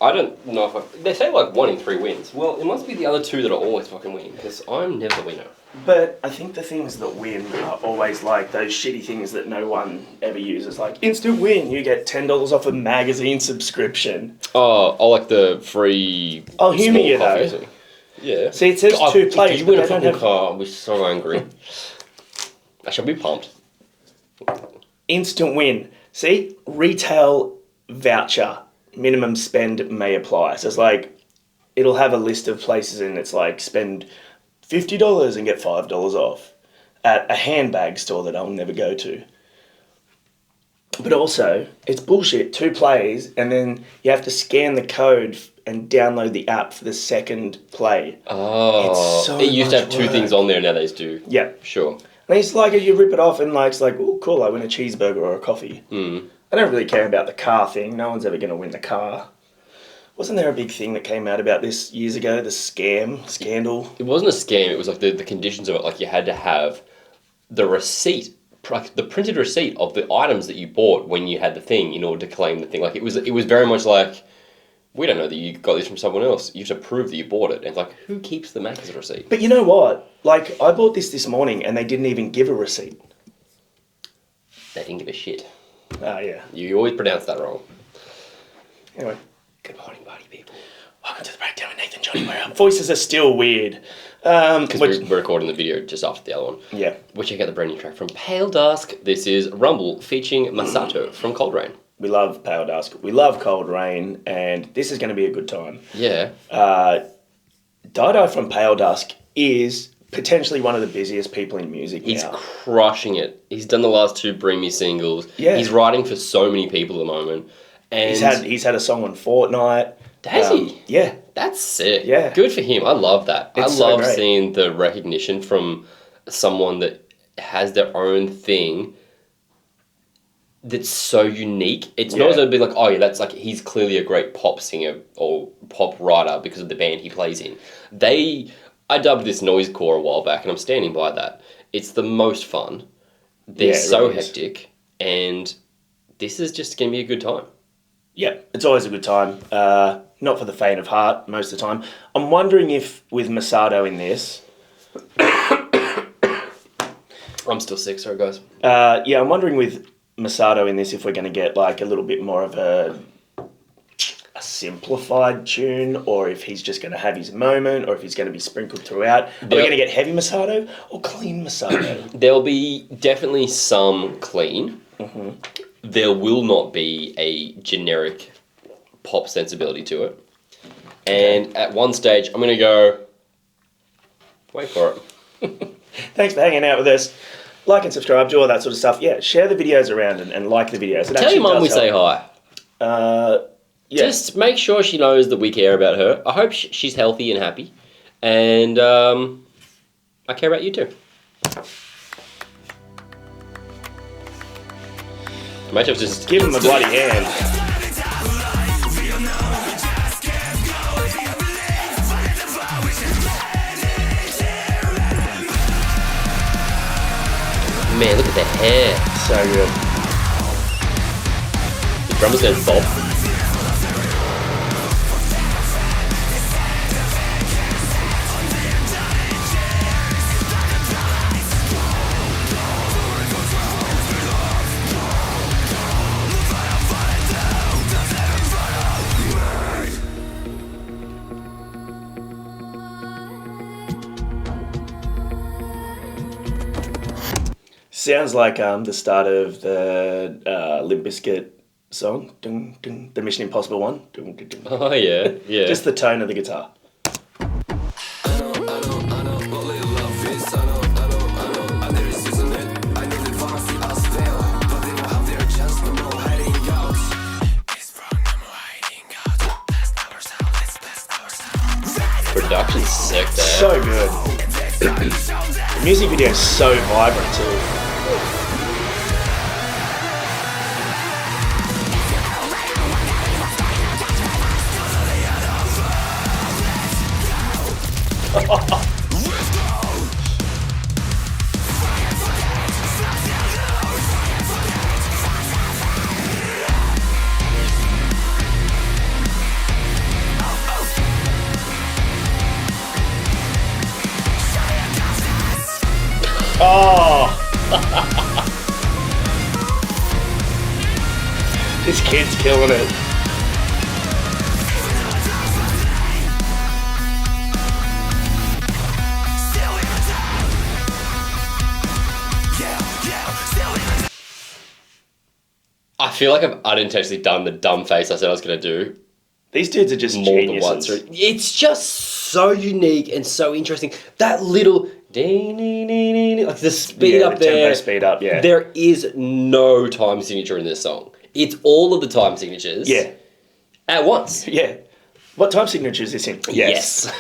I don't know if they say like 1 in 3 wins. Well, it must be the other 2 that are always fucking winning, because I'm never the winner. But I think the things that win are always like those shitty things that no one ever uses. Like instant win, you get $10 off a magazine subscription. Oh, like the free. I'll humour you coffee though. thing. Yeah. See, it says 2 players. If you win a fucking car, I'll be so angry. I shall be pumped. Instant win. See, retail voucher minimum spend may apply. So it's like it'll have a list of places and it's like spend $50 and get $5 off at a handbag store that I'll never go to. But also, it's bullshit. 2 plays, and then you have to scan the code and download the app for the second play. Oh, it's so it used to have 2 work. things on there. Now there's 2. Yeah, Sure. and it's like you rip it off and like it's like, oh cool, I win a cheeseburger or a coffee. I don't really care about the car thing. No one's ever going to win the car. Wasn't there a big thing that came out about this years ago? The scandal. It wasn't a scam. It was like the conditions of it. Like you had to have the receipt, the printed receipt of the items that you bought when you had the thing in order to claim the thing. Like it was very much like, we don't know that you got this from someone else. You have to prove that you bought it. And it's like, who keeps the Macca's receipt? But you know what? Like I bought this morning and they didn't even give a receipt. They didn't give a shit. Ah, yeah. You always pronounce that wrong. Anyway. Good morning, party people. Welcome to the breakdown with Nath Johnny, where our voices are still weird. Because we're recording the video just after the other one. Yeah. We check out the brand new track from PALEDUSK. This is Rumble featuring Masato from COLDRAIN. We love PALEDUSK. We love COLDRAIN, and this is going to be a good time. Yeah. Dido from PALEDUSK is potentially one of the busiest people in music He's now. crushing it. He's done the last 2 Bring Me singles. Yeah. He's writing for so many people at the moment. And He's had a song on Fortnite. Has he? Yeah. That's sick. Yeah. Good for him. I love that. It's I love so great. seeing the recognition from someone that has their own thing that's so unique. It's not as though it'd be like, oh yeah, that's like, he's clearly a great pop singer or pop writer because of the band he plays in. I dubbed this noisecore a while back and I'm standing by that. It's the most fun. They're so really is. hectic and this is just going to be a good time. Yeah, it's always a good time. Not for the faint of heart most of the time. I'm wondering if with Masato in this... I'm still sick, sorry guys. I'm wondering with Masato in this if we're going to get like a little bit more of a simplified tune, or if he's just going to have his moment, or if he's going to be sprinkled throughout. Are we going to get heavy Masato or clean Masato? There'll be definitely some clean. Mm-hmm. There will not be a generic pop sensibility to it. And at one stage, I'm going to go... Wait for it. Thanks for hanging out with us. Like and subscribe, do all that sort of stuff. Yeah, share the videos around and like the videos. It Tell your mum we does say help. hi. Yeah. Just make sure she knows that we care about her. I hope she's healthy and happy. And I care about you too. Might have just Give him a bloody hand. Man, look at the hair. So good. The drummer's name's Bob. Sounds like the start of the Limp Bizkit song, dun, dun, the Mission Impossible one. Dun, dun, dun. Oh yeah, yeah. Just the tone of the guitar. Production's sick there. So good. The music video is so vibrant too. This kid's killing it. I feel like I've unintentionally done the dumb face I said I was going to do These dudes are just more than once. geniuses. It's just so unique and so interesting. That little like the speed Yeah, up the tempo there. speed up, yeah. There is no time signature in this song. It's all of the time signatures. Yeah. At once. Yeah. What time signature is this in? Yes. Is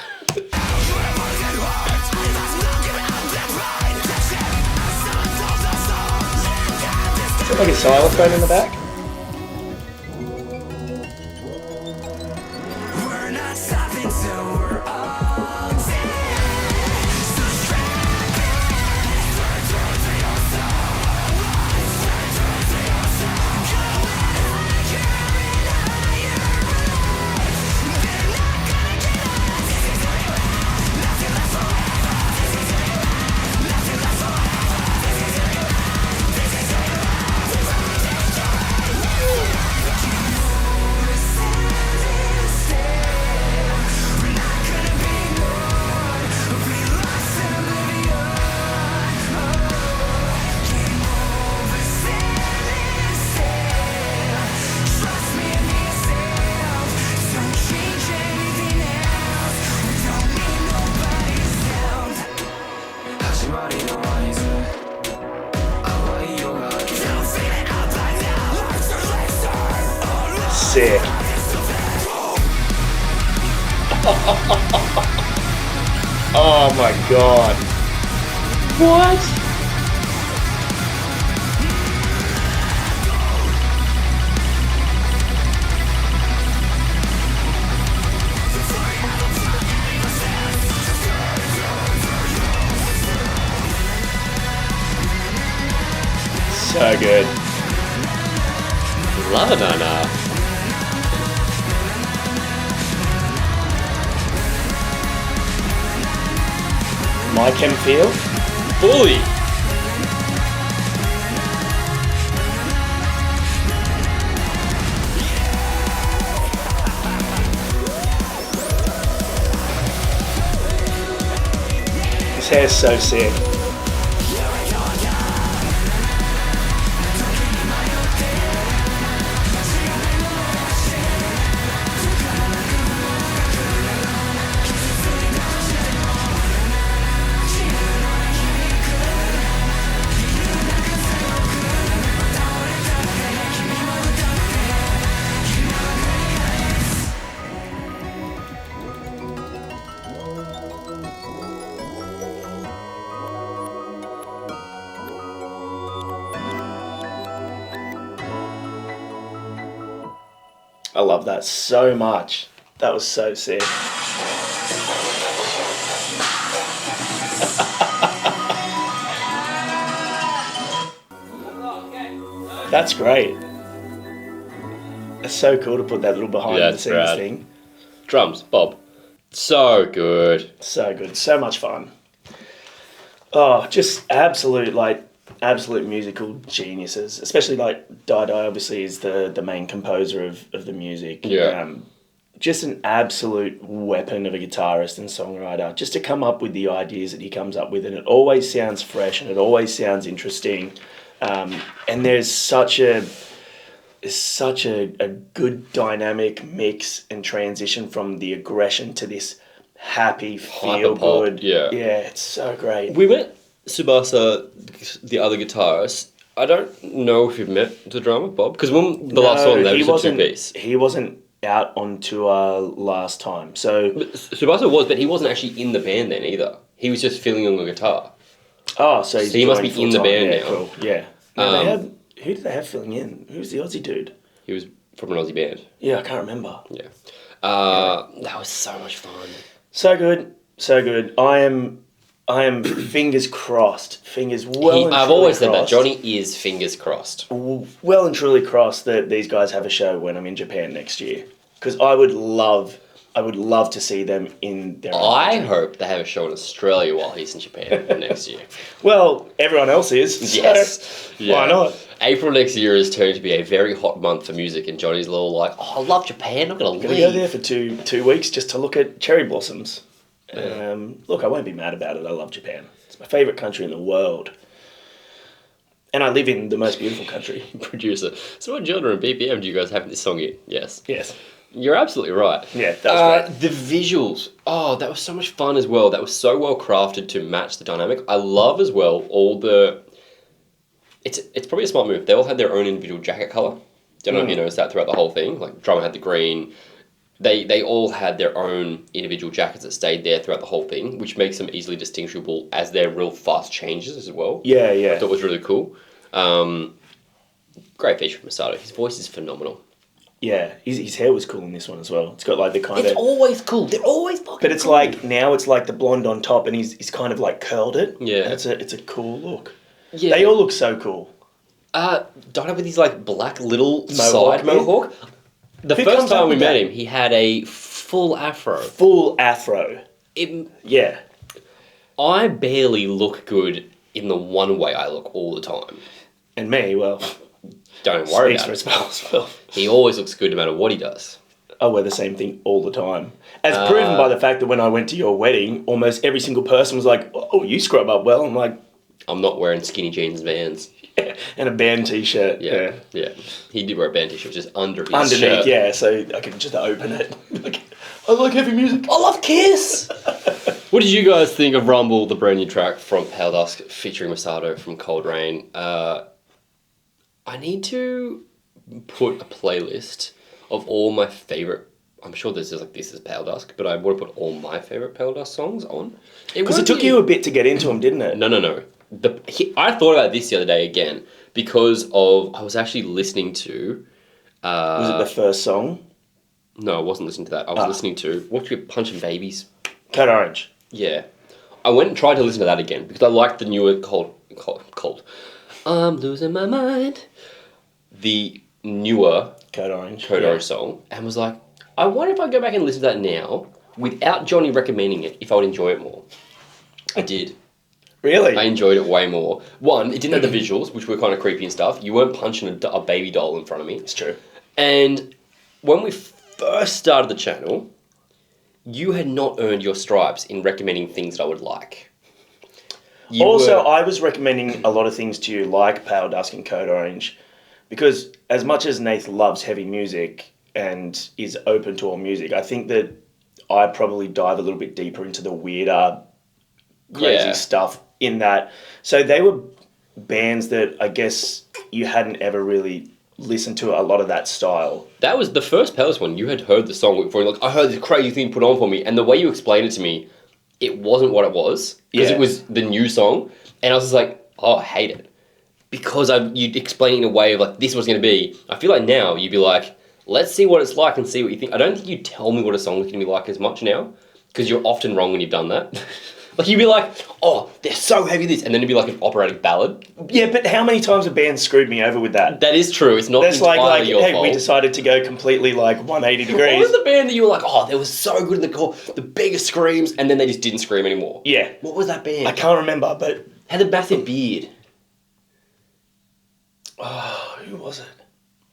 it like a xylophone in the back? Sick. Oh my god. What? So good. Love it, Nana. My Chem Feel. Fully. His hair's so sick. I love that so much. That was so sick. That's great. It's so cool to put that little behind Yeah, the it's scenes rad. thing. Drums, Bob. So good. So good. So much fun. Oh, just absolute musical geniuses. Especially like Dai obviously is the main composer of the music. Yeah. Just an absolute weapon of a guitarist and songwriter. Just to come up with the ideas that he comes up with, and it always sounds fresh and it always sounds interesting. And there's such a good dynamic mix and transition from the aggression to this happy, feel Hyperpop, good. yeah. Yeah, it's so great. We met Tsubasa, the other guitarist. I don't know if you've met the drummer, Bob, because when the last song, there was a two-piece. He wasn't out on tour last time, so But Tsubasa was, but he wasn't actually in the band then either. He was just filling on the guitar. so he's he must joined be in the full-time. band Yeah, now. cool. Yeah. No, who did they have filling in? Who's the Aussie dude? He was from an Aussie band. Yeah, I can't remember. Yeah. That was so much fun. So good, so good. I am fingers crossed. Fingers well. And I've truly always said that. crossed. Johnny is fingers crossed. Well and truly crossed that these guys have a show when I'm in Japan next year. Because I would love I would love to see them in their own I country. hope they have a show in Australia while he's in Japan next year. Well, everyone else is. So Yes. Why not? April next year is turning to be a very hot month for music, and Johnny's a little like, oh, I love Japan. I'm going to Gonna leave. go there for two weeks just to look at cherry blossoms. Look, I won't be mad about it. I love Japan. It's my favourite country in the world. And I live in the most beautiful country. Producer. So what genre and BPM do you guys have in this song in? Yes. Yes. You're absolutely right. Yeah, that was great. The visuals. Oh, that was so much fun as well. That was so well crafted to match the dynamic. I love as well all the... It's probably a smart move. They all had their own individual jacket colour. Don't know if you noticed that throughout the whole thing. Like, drummer had the green. They all had their own individual jackets that stayed there throughout the whole thing, which makes them easily distinguishable as their real fast changes as well. Yeah. I thought it was really cool. Great feature from Masato. His voice is phenomenal. Yeah, his hair was cool in this one as well. It's got like the kind It's of... always cool. They're always fucking But it's cool. like, now it's like the blonde on top and he's kind of like curled it. Yeah. And it's a cool look. Yeah. They all look so cool. Dino with his like black little Mohawk side bit? mohawk. The Who first comes up time we with met that? him, he had a full afro. Full afro. Yeah. I barely look good in the one way I look all the time. And me, well, Don't worry speaks for about it. itself as well. He always looks good no matter what he does. I wear the same thing all the time. As proven by the fact that when I went to your wedding, almost every single person was like, oh, you scrub up well. I'm like, I'm not wearing skinny jeans and Vans. and a band t-shirt. Yeah. He did wear a band t-shirt just under his Underneath, shirt. yeah, so I can just open it. Like, I like heavy music. I love Kiss! What did you guys think of Rumble, the brand new track from PALEDUSK featuring Masato from COLDRAIN? I need to put a playlist of all my favourite... I'm sure this is PALEDUSK, but I want to put all my favourite PALEDUSK songs on. Because it took you a bit to get into them, didn't it? No. I thought about this the other day again because of... I was actually listening to... Was it the first song? No, I wasn't listening to that. I was listening to... What's your Punching Babies? Code Orange. Yeah. I went and tried to listen to that again because I liked the newer Cold. I'm losing my mind. The newer Code Orange. Orange song, and was like, I wonder if I go back and listen to that now without Johnny recommending it, if I would enjoy it more. I did. Really? I enjoyed it way more. One, it didn't have the visuals, which were kind of creepy and stuff. You weren't punching a baby doll in front of me. It's true. And when we first started the channel, you had not earned your stripes in recommending things that I would like. I was recommending a lot of things to you, like PALEDUSK and Code Orange, because as much as Nath loves heavy music and is open to all music, I think that I probably dive a little bit deeper into the weirder, crazy stuff in that. So they were bands that I guess you hadn't ever really listened to a lot of that style. That was the first PALEDUSK one. You had heard the song before. Like, I heard this crazy thing put on for me, and the way you explained it to me, it wasn't what it was because it was the new song, and I was just like, oh, I hate it because you'd explain it in a way of like this was going to be. I feel like now you'd be like, let's see what it's like and see what you think. I don't think you tell me what a song's going to be like as much now because you're often wrong when you've done that. Like you'd be like, oh, they're so heavy this, and then it'd be like an operatic ballad. Yeah, but how many times have bands screwed me over with that? That is true. It's not That's entirely your hey, fault. we decided to go completely like 180 What degrees. was the band that you were like, oh, they were so good in the core, the biggest screams, and then they just didn't scream anymore? Yeah. What was that band? I can't remember, but... Had a massive beard. Oh, who was it?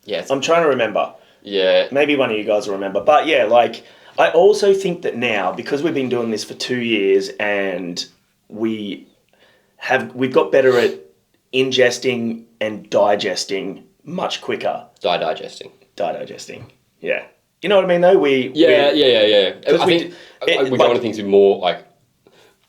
Yeah. I'm trying to remember. Yeah. Maybe one of you guys will remember. But yeah, like, I also think that now, because we've been doing this for 2 years and we've got better at ingesting and digesting much quicker. Digesting. Yeah. You know what I mean, though? Yeah. I we- think we go into things with more, like,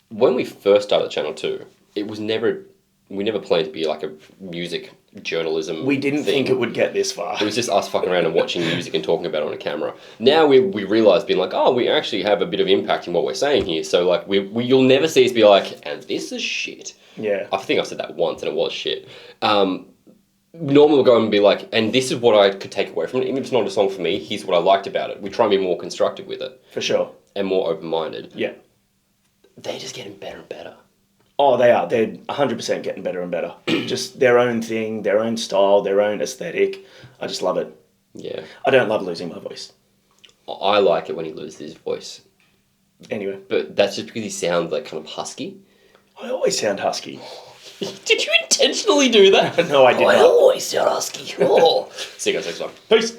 when we first started the channel too, it was never, we never planned to be like a music journalism We didn't think it would get this far. It was just us fucking around and watching music and talking about it on a camera. Now we realise being like, oh, we actually have a bit of impact in what we're saying here. So like you'll never see us be like, and this is shit. Yeah. I think I've said that once and it was shit. Normally we'll go and be like, and this is what I could take away from it. Even if it's not a song for me, here's what I liked about it. We try and be more constructive with it. For sure. And more open-minded. Yeah. They're just getting better and better. Oh, they are. They're 100% getting better and better. Just their own thing, their own style, their own aesthetic. I just love it. Yeah. I don't love losing my voice. I like it when he loses his voice. Anyway. But that's just because he sounds like kind of husky. I always sound husky. Did you intentionally do that? No, I did not. I always sound husky. Oh. See you guys next time. Peace.